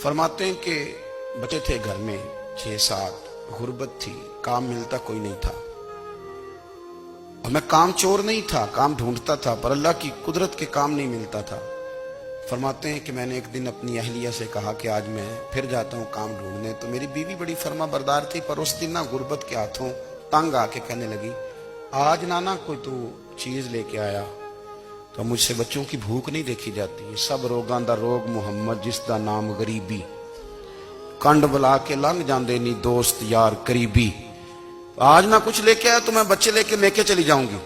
फरमाते हैं कि बच्चे थे घर में 6-7, गुर्बत थी, काम मिलता कोई नहीं था। और मैं काम चोर नहीं था, काम ढूंढता था, पर अल्लाह की कुदरत के काम नहीं मिलता था। फरमाते हैं कि मैंने एक दिन अपनी अहलिया से कहा कि आज मैं फिर जाता हूँ काम ढूंढने। तो मेरी बीवी बड़ी फर्मा बरदार थी, पर उस दिन ना गुर्बत के हाथों तंग आके कहने लगी, आज नाना कोई तू चीज लेके आया। तो मुझसे बच्चों की भूख नहीं देखी जाती। सब रोगां दा रोग मुहम्मद, जिसदा नाम गरीबी, कंड बुला के लंघ जांदे नी दोस्त यार करीबी। आज मैं कुछ लेके आया तो मैं बच्चे लेके चली जाऊंगी।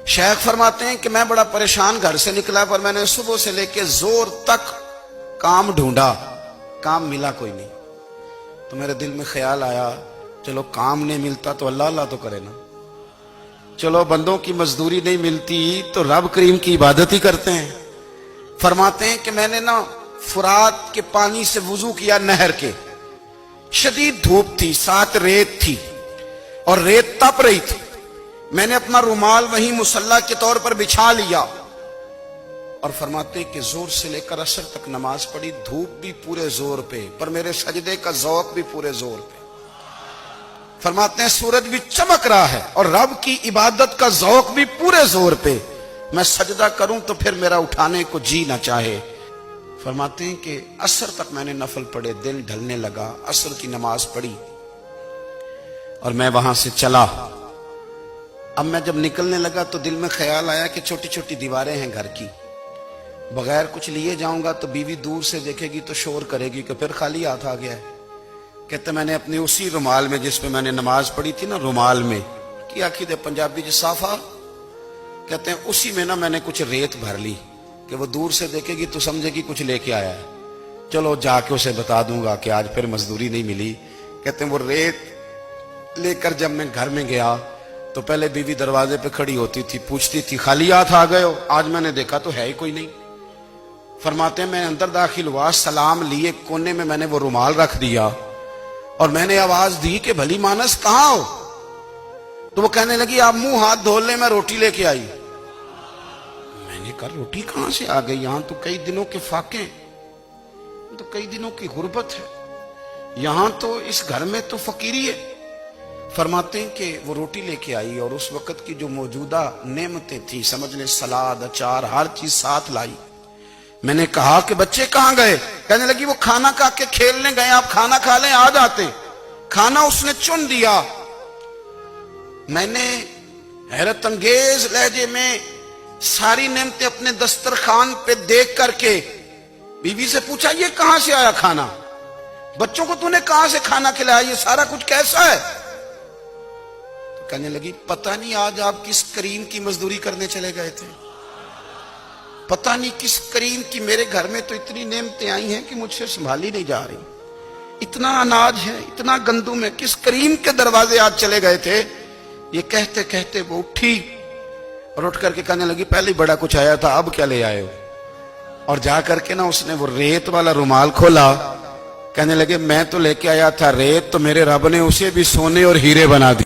शेख फरमाते हैं कि मैं बड़ा परेशान घर से निकला, पर मैंने सुबह से लेके जोर तक काम ढूंढा, काम मिला कोई नहीं। तो मेरे दिल में ख्याल आया, चलो काम नहीं मिलता तो अल्लाह अल्लाह तो करे ना, चलो बंदों की मजदूरी नहीं मिलती तो रब करीम की इबादत ही करते हैं। फरमाते हैं कि मैंने ना फुरात के पानी से वुजू किया, नहर के। शदीद धूप थी, साथ रेत थी और रेत तप रही थी। मैंने अपना रुमाल वहीं मुसल्ला के तौर पर बिछा लिया और फरमाते हैं कि जोर से लेकर असर तक नमाज पढ़ी। धूप भी पूरे जोर पे, पर मेरे सजदे का ज़ौक़ भी पूरे जोर पे। फरमाते हैं सूरज भी चमक रहा है और रब की इबादत का ज़ौक़ भी पूरे जोर पे। मैं सजदा करूं तो फिर मेरा उठाने को जी ना चाहे। फरमाते हैं कि असर तक मैंने नफल पढ़े, दिन ढलने लगा, असर की नमाज पढ़ी और मैं वहां से चला। अब मैं जब निकलने लगा तो दिल में ख्याल आया कि छोटी छोटी दीवारें हैं घर की, बगैर कुछ लिए जाऊंगा तो बीवी दूर से देखेगी तो शोर करेगी कि फिर खाली हाथ आ गया है। कहते मैंने अपनी उसी रुमाल में जिस पे मैंने नमाज पढ़ी थी ना, रुमाल में की आखी दे पंजाबी च साफा, कहते हैं उसी में ना मैंने कुछ रेत भर ली कि वो दूर से देखेगी तो समझेगी कुछ लेके आया है। चलो जाके उसे बता दूंगा कि आज फिर मजदूरी नहीं मिली। कहते हैं वो रेत लेकर जब मैं घर में गया तो पहले बीवी दरवाजे पे खड़ी होती थी, पूछती थी खाली हाथ आ गए हो? आज मैंने देखा तो है ही कोई नहीं। फरमाते हैं मैं अंदर दाखिल हुआ, सलाम लिए, कोने में मैंने वो रुमाल रख दिया और मैंने आवाज दी कि भली मानस कहां हो? तो वो कहने लगी आप मुंह हाथ धो ले, मैं रोटी लेके आई। मैंने कहा रोटी कहां से आ गई? यहां तो कई दिनों के फाके, तो कई दिनों की गुर्बत है, यहां तो इस घर में तो फकीरी है। फरमाते हैं कि वो रोटी लेके आई और उस वक्त की जो मौजूदा नेमतें थी, समझ लें सलाद, अचार, हर चीज साथ लाई। मैंने कहा कि बच्चे कहां गए? कहने लगी वो खाना खा के खेलने गए, आप खाना खा लें आ जाते। खाना उसने चुन दिया। मैंने हैरत अंगेज लहजे में सारी नेमतें अपने दस्तरखान पे देख करके बीवी से पूछा ये कहां से आया खाना? बच्चों को तूने कहां से खाना खिलाया? ये सारा कुछ कैसा है? तो कहने लगी पता नहीं आज आप किस करीम की मजदूरी करने चले गए थे, पता नहीं किस करीम की, मेरे घर में तो इतनी नेमतें आई हैं कि मुझसे संभाली नहीं जा रही। इतना अनाज है, इतना गंदुम है, किस करीम के दरवाजे आज चले गए थे? ये कहते कहते वो उठी और उठ करके कहने लगी पहले बड़ा कुछ आया था, अब क्या ले आए हो? और जा करके ना उसने वो रेत वाला रुमाल खोला। कहने लगे मैं तो लेके आया था रेत, तो मेरे रब ने उसे भी सोने और हीरे बना दिया।